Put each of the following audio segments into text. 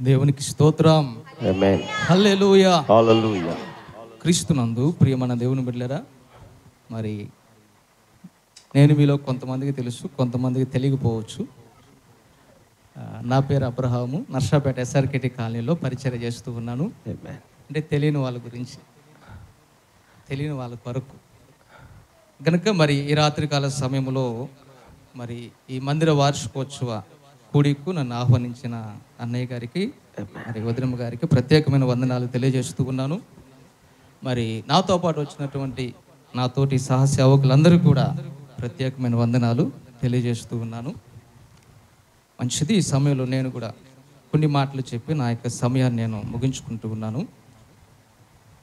దేవునికి స్తోత్రం. ఆమేన్. హల్లెలూయా. హల్లెలూయా. క్రీస్తునందు ప్రియమైన దేవుని బిడ్డలారా, మరి నేను మీలో కొంతమందికి తెలుసు, కొంతమందికి తెలియకపోవచ్చు. నా పేరు అబ్రహాము. నర్సాపేట ఎస్ఆర్కేటీ కాలనీలో పరిచర్య చేస్తూ ఉన్నాను. ఆమేన్. అంటే తెలియని వాళ్ళ గురించి, తెలియని వాళ్ళ కొరకు కనుక మరి ఈ రాత్రికాల సమయంలో మరి ఈ మందిర వార్షికోత్సవ కూడికు నన్ను ఆహ్వానించిన అన్నయ్య గారికి, మరి వదినమ్మ గారికి ప్రత్యేకమైన వందనాలు తెలియజేస్తూ ఉన్నాను. మరి నాతో పాటు వచ్చినటువంటి నాతోటి సహసేవకులందరూ కూడా ప్రత్యేకమైన వందనాలు తెలియజేస్తూ ఉన్నాను. మంచిది. ఈ సమయంలో నేను కూడా కొన్ని మాటలు చెప్పి నా యొక్క సమయాన్ని నేను ముగించుకుంటూ ఉన్నాను.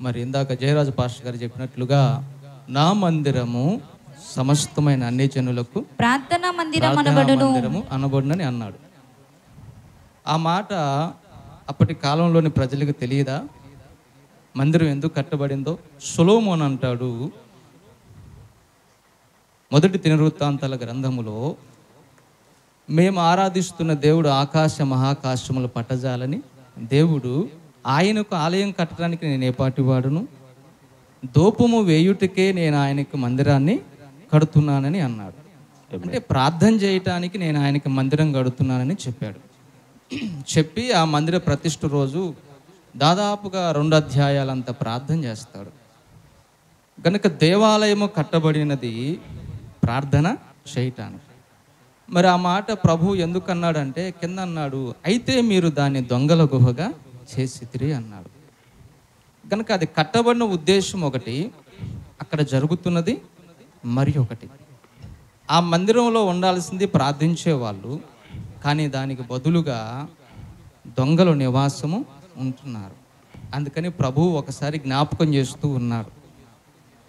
మరి ఇందాక జయరాజు పాస్టర్ గారు చెప్పినట్లుగా నా మందిరము సమస్తమైన అన్ని జనులకు ప్రార్థనా మందిరం అనబడునని అన్నాడు. ఆ మాట అప్పటి కాలంలోని ప్రజలకు తెలియదా? మందిరం ఎందుకు కట్టబడిందో సొలొమోను అంటాడు, మొదటి దినవృత్తాంతాల గ్రంథములో, మేము ఆరాధిస్తున్న దేవుడు ఆకాశ మహాకాశములు పట్టజాలని దేవుడు ఆయనకు ఆలయం కట్టడానికి నేను ఏపాటి వాడును, దోపము వేయుటకే నేను ఆయనకు మందిరాన్ని కడుతున్నానని అన్నాడు. అంటే ప్రార్థన చేయటానికి నేను ఆయనకి మందిరం కడుతున్నానని చెప్పాడు. చెప్పి ఆ మందిర ప్రతిష్ఠ రోజు దాదాపుగా 2 అధ్యాయాలంత ప్రార్థన చేస్తాడు. కనుక దేవాలయము కట్టబడినది ప్రార్థన చేయటానికి. మరి ఆ మాట ప్రభు ఎందుకు అన్నాడంటే, కింద అన్నాడు, అయితే మీరు దాన్ని దొంగల గుహగా చేసితిరి అన్నాడు. కనుక అది కట్టబడిన ఉద్దేశం ఒకటి, అక్కడ జరుగుతున్నది మరి ఒకటి. ఆ మందిరంలో ఉండాల్సింది ప్రార్థించే వాళ్ళు, కానీ దానికి బదులుగా దొంగలు నివాసము ఉంటున్నారు. అందుకని ప్రభువు ఒకసారి జ్ఞాపకం చేస్తూ ఉన్నాడు,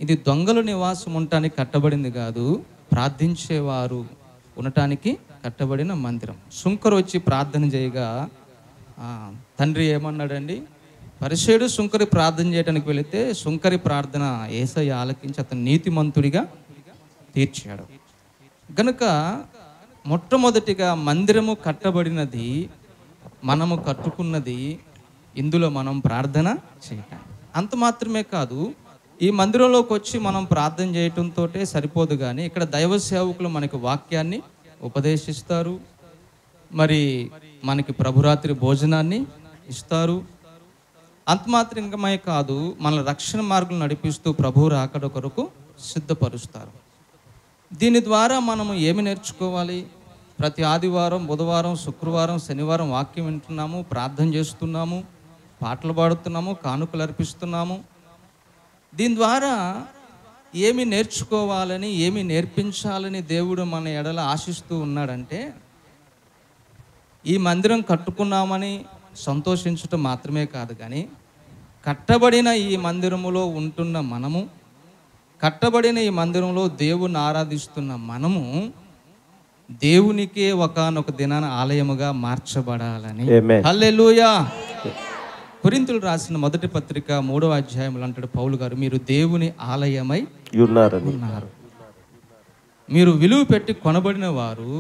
ఇది దొంగలు నివాసం ఉండటానికి కట్టబడింది కాదు, ప్రార్థించేవారు ఉండటానికి కట్టబడిన మందిరం. సుంకరు వచ్చి ప్రార్థన చేయగా తండ్రి ఏమన్నాడండి, పరిసేయుడు సుంకరి ప్రార్థన చేయడానికి వెళితే సుంకరి ప్రార్థన యేసయ్య ఆలకించి అతను నీతిమంతుడిగా తీర్చాడు. గనుక మొట్టమొదటిగా మందిరము కట్టబడినది, మనము కట్టుకున్నది, ఇందులో మనం ప్రార్థన చేయటం. అంత మాత్రమే కాదు, ఈ మందిరంలోకి వచ్చి మనం ప్రార్థన చేయటంతో సరిపోదు, కానీ ఇక్కడ దైవ సేవకులు మనకి వాక్యాన్ని ఉపదేశిస్తారు, మరి మనకి ప్రభురాత్రి భోజనాన్ని ఇస్తారు. అంత మాత్రమే కాదు, మన రక్షణ మార్గం నడిపిస్తూ ప్రభు రాకడ కొరకు సిద్ధపరుస్తారు. దీని ద్వారా మనము ఏమి నేర్చుకోవాలి? ప్రతి ఆదివారం, బుధవారం, శుక్రవారం, శనివారం వాక్యం వింటున్నాము, ప్రార్థన చేస్తున్నాము, పాటలు పాడుతున్నాము, కానుకలు అర్పిస్తున్నాము. దీని ద్వారా ఏమి నేర్చుకోవాలని, ఏమి నేర్పించాలని దేవుడు మన ఎడల ఆశిస్తూ ఉన్నాడంటే, ఈ మందిరం కట్టుకున్నామని సంతోషించటం మాత్రమే కాదు, కానీ కట్టబడిన ఈ మందిరములో ఉంటున్న మనము, కట్టబడిన ఈ మందిరంలో దేవుని ఆరాధిస్తున్న మనము దేవునికే ఒకానొక దినాన ఆలయముగా మార్చబడాలని. హల్లెలూయా. కొరింథీయులు రాసిన మొదటి పత్రిక 3వ అధ్యాయంలో అంటాడు పౌలు గారు, మీరు దేవుని ఆలయమై ఉన్నారు, మీరు విలువ పెట్టి కొనబడిన వారు,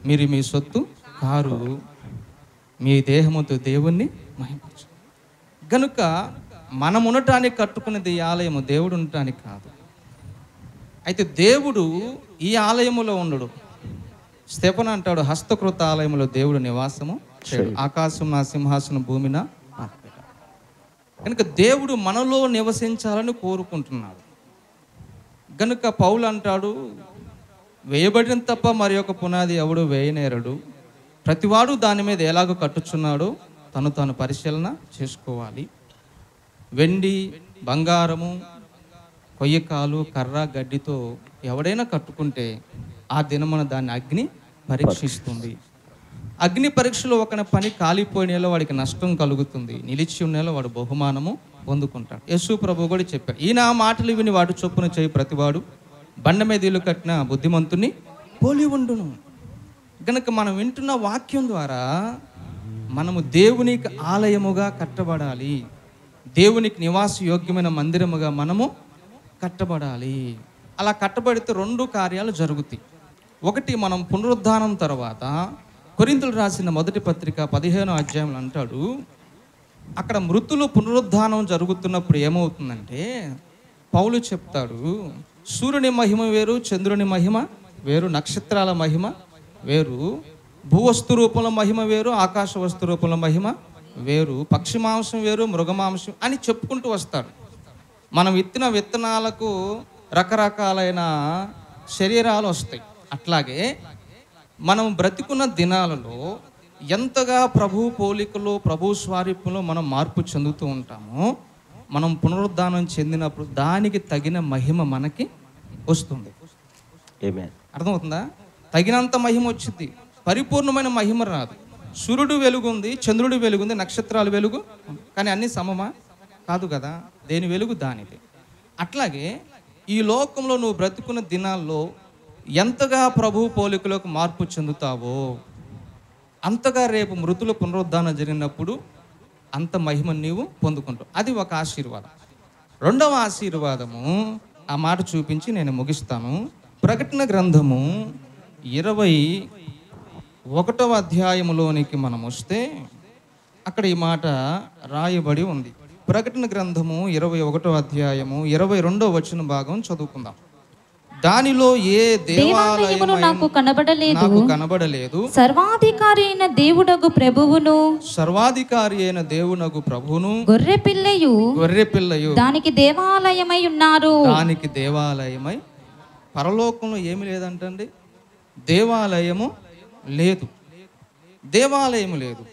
మీరు మీ సొత్తు కారు, మీ దేహముతో దేవుణ్ణి మహిమపరచు. గనుక మనం ఉండటానికి కట్టుకున్నది ఈ ఆలయము, దేవుడు ఉండటానికి కాదు. అయితే దేవుడు ఈ ఆలయములో ఉండడు. స్తెఫను అంటాడు, హస్తకృత ఆలయములో దేవుడు నివాసము చేయడు, ఆకాశం నా సింహాసనం, భూమి నా పాదపీఠ. కనుక దేవుడు మనలో నివసించాలని కోరుకుంటున్నాడు. గనుక పౌలు అంటాడు, వేయబడిన తప్ప మరి ఒక పునాది ఎవడు వేయనేరడు, ప్రతివాడు దాని మీద ఎలాగో కట్టుచున్నాడో తను తాను పరిశీలన చేసుకోవాలి. వెండి, బంగారము, కొయ్యకాలు, కర్ర, గడ్డితో ఎవడైనా కట్టుకుంటే ఆ దినమున దాన్ని అగ్ని పరీక్షిస్తుంది. అగ్ని పరీక్షలో ఒక పని కాలిపోయినలో వాడికి నష్టం కలుగుతుంది, నిలిచి ఉన్నలో వాడు బహుమానము పొందుకుంటాడు. యేసు ప్రభు కూడా చెప్పాడు, ఈయన మాటలు విని వాడు చొప్పున చేయి ప్రతివాడు బండ మీద ఇల్లు కట్టిన బుద్ధిమంతుని పోలి ఉండును. కనుక మనం వింటున్న వాక్యం ద్వారా మనము దేవునికి ఆలయముగా కట్టబడాలి, దేవునికి నివాస యోగ్యమైన మందిరముగా మనము కట్టబడాలి. అలా కట్టబడితే 2 కార్యాలు జరుగుతాయి. ఒకటి, మనం పునరుద్ధానం తర్వాత కొరింథీయులకు రాసిన మొదటి పత్రిక 15వ అధ్యాయంలో అంటాడు, అక్కడ మృతులు పునరుద్ధానం జరుగుతున్నప్పుడు ఏమవుతుందంటే పౌలు చెప్తాడు, సూర్యుని మహిమ వేరు, చంద్రుని మహిమ వేరు, నక్షత్రాల మహిమ వేరు, భూవస్తు రూపంలో మహిమ వేరు, ఆకాశ వస్తు రూపంలో మహిమ వేరు, పక్షి మాంసం వేరు, మృగమాంసం అని చెప్పుకుంటూ వస్తాడు. మనం విత్తిన విత్తనాలకు రకరకాలైన శరీరాలు వస్తాయి. అట్లాగే మనం బ్రతికున్న దినాలలో ఎంతగా ప్రభు పోలికలో, ప్రభు స్వారూప్యంలో మనం మార్పు చెందుతూ ఉంటామో, మనం పునరుద్ధానం చెందినప్పుడు దానికి తగిన మహిమ మనకి వస్తుంది. అర్థమవుతుందా? తగినంత మహిమ వచ్చింది, పరిపూర్ణమైన మహిమ రాదు. సూర్యుడు వెలుగుంది, చంద్రుడు వెలుగుంది, నక్షత్రాలు వెలుగు, కానీ అన్నీ సమమా? కాదు కదా. దేని వెలుగు దానిది. అట్లాగే ఈ లోకంలో నువ్వు బ్రతుకున్న దినాల్లో ఎంతగా ప్రభు పోలికలోకి మార్పు చెందుతావో అంతగా రేపు మృతుల పునరుద్ధానం జరిగినప్పుడు అంత మహిమ నీవు పొందుకుంటావు. అది ఒక ఆశీర్వాదం. రెండవ ఆశీర్వాదము, ఆ మాట చూపించి నేను ముగిస్తాను. ప్రకటన గ్రంథము 21వ అధ్యాయములోనికి మనం వస్తే అక్కడ ఈ మాట రాయబడి ఉంది. ప్రకటన గ్రంథము 21వ అధ్యాయము 22వ వచన భాగం చదువుకుందాం. దానిలో ఏ దేవాలయము నాకు కనబడలేదు, సర్వాధికారి అయిన దేవుడగు ప్రభువును గొర్రెపిల్లయు దానికి దేవాలయమై ఉన్నారు. దానికి దేవాలయమై. పరలోకంలో ఏమి లేదంటండి, దేవాలయము లేదు. దేవాలయము లేదు.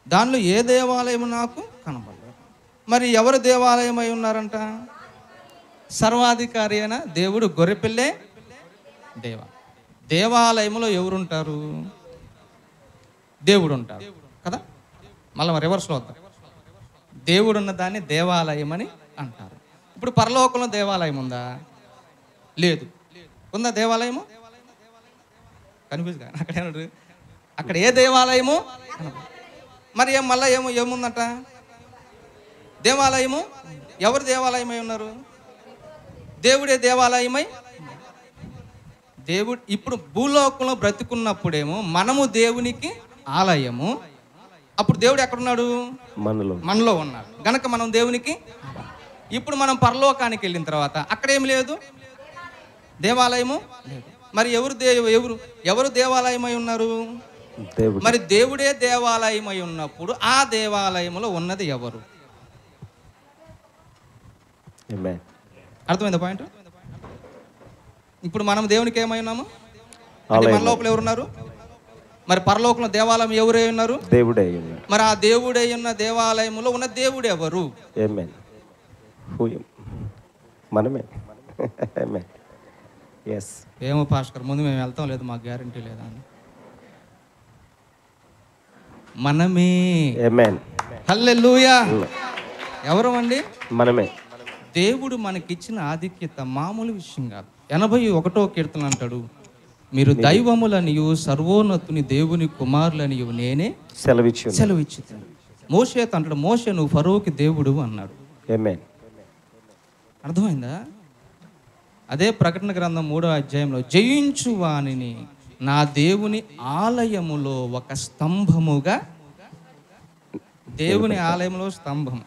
దానిలో ఏ దేవాలయము నాకు కనబడలేదు. మరి ఎవరు దేవాలయమై ఉన్నారంట? సర్వాధికారి అయిన దేవుడు గొర్రెపిల్లే దేవాలయంలో ఎవరుంటారు? దేవుడు ఉంటాడు కదా. మళ్ళీ రివర్స్లో వద్దాం. దేవుడు ఉన్న దాన్ని దేవాలయం అని అంటారు. ఇప్పుడు పరలోకంలో దేవాలయం ఉందా? లేదు. ఉందా దేవాలయము? కన్ఫ్యూజ్ కాదు. అక్కడ ఏ దేవాలయము? మరి మళ్ళీ ఏముందట? దేవాలయము. ఎవరు దేవాలయమై ఉన్నారు? దేవుడే దేవాలయమై. దేవుడు ఇప్పుడు భూలోకంలో బ్రతికున్నప్పుడేమో మనము దేవునికి ఆలయము. అప్పుడు దేవుడు ఎక్కడున్నాడు? మనలో ఉన్నాడు గనక మనం దేవునికి. ఇప్పుడు మనం పరలోకానికి వెళ్ళిన తర్వాత అక్కడేమి లేదు, దేవాలయము లేదు. మరి ఎవరు దేవాలయమై ఉన్నారు? మరి దేవుడే దేవాలయమై ఉన్నప్పుడు ఆ దేవాలయంలో ఉన్నది ఎవరు? అర్థమైందా పాయింట్? ఇప్పుడు మనం దేవునికి ఏమై ఉన్నాము? మన లోపల ఎవరున్నారు? మరి పరలోకంలో దేవాలయం ఎవరై ఉన్నారు? దేవుడే. మరి ఆ దేవుడే ఉన్న దేవాలయంలో ఉన్న దేవుడు ఎవరు? మనమే. ఏమో పాస్టర్, ముందు మేము వెళ్తాం లేదు, మాకు గ్యారంటీ లేదా అని. మనమే. హల్లెలూయా. ఎవరు అండి? మనమే. దేవుడు మనకిచ్చిన ఆధిక్యత మామూలు విషయం కాదు. 81వ కీర్తన అంటాడు, మీరు దైవములనియు సర్వోన్నతుని దేవుని కుమారులనియు నేనే సెలవిచ్చుతాను. మోషేతో అంటాడు, మోషే నువ్వు ఫరోకి దేవుడు అన్నాడు. అర్థమైందా? అదే ప్రకటన గ్రంథం 3వ అధ్యాయంలో, జయించు వానిని నా దేవుని ఆలయములో ఒక స్తంభముగా. దేవుని ఆలయంలో స్తంభం.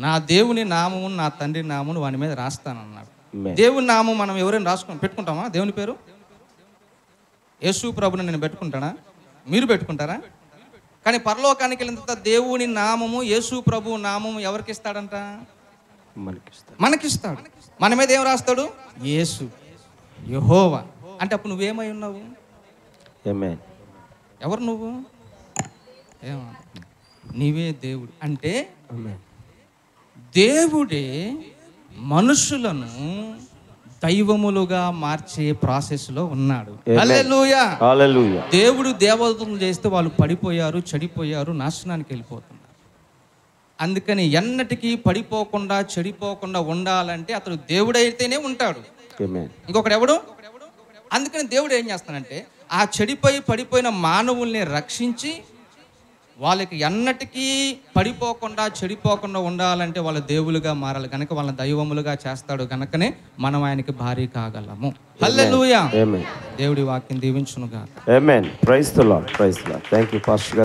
నా దేవుని నామము నా తండ్రి నామమును వాని మీద రాస్తానన్నాడు. దేవుని నామం మనం ఎవరైనా పెట్టుకుంటామా? దేవుని పేరు యేసు ప్రభుని నేను పెట్టుకుంటానా? మీరు పెట్టుకుంటారా? కానీ పరలోకానికి వెళ్ళిన తర్వాత దేవుని నామము, యేసు ప్రభు నామము ఎవరికి ఇస్తాడంట? మనకిస్తాడు. మన మీద ఏం రాస్తాడు? యేసు, యెహోవా. అంటే అప్పుడు నువ్వేమై ఉన్నావు? ఎవరు నువ్వు? నీవే దేవుడు. అంటే దేవుడే మనుషులను దైవములుగా మార్చే ప్రాసెస్లో ఉన్నాడు. హల్లెలూయా. దేవుడు దేవతలను చేస్తే వాళ్ళు పడిపోయారు, చెడిపోయారు, నాశనానికి వెళ్ళిపోతున్నారు. అందుకని ఎన్నటికీ పడిపోకుండా చెడిపోకుండా ఉండాలంటే అతడు దేవుడైతేనే ఉంటాడు. ఇంకొకడు ఎవడు? అందుకని దేవుడు ఏం చేస్తానంటే ఆ పడిపోయిన మానవుల్ని రక్షించి వాళ్ళకి ఎన్నటికీ పడిపోకుండా చెడిపోకుండా ఉండాలంటే వాళ్ళ దేవులుగా మారాలి కనుక వాళ్ళ దైవములుగా చేస్తాడు కనుకనే మనం ఆయనకి భారీ కాగలము. హల్లెలూయా. ఆమేన్. దేవుడి వాక్యం దీవించునుగా. Amen. Praise the lord. Praise the lord. Thank you pastor గారు.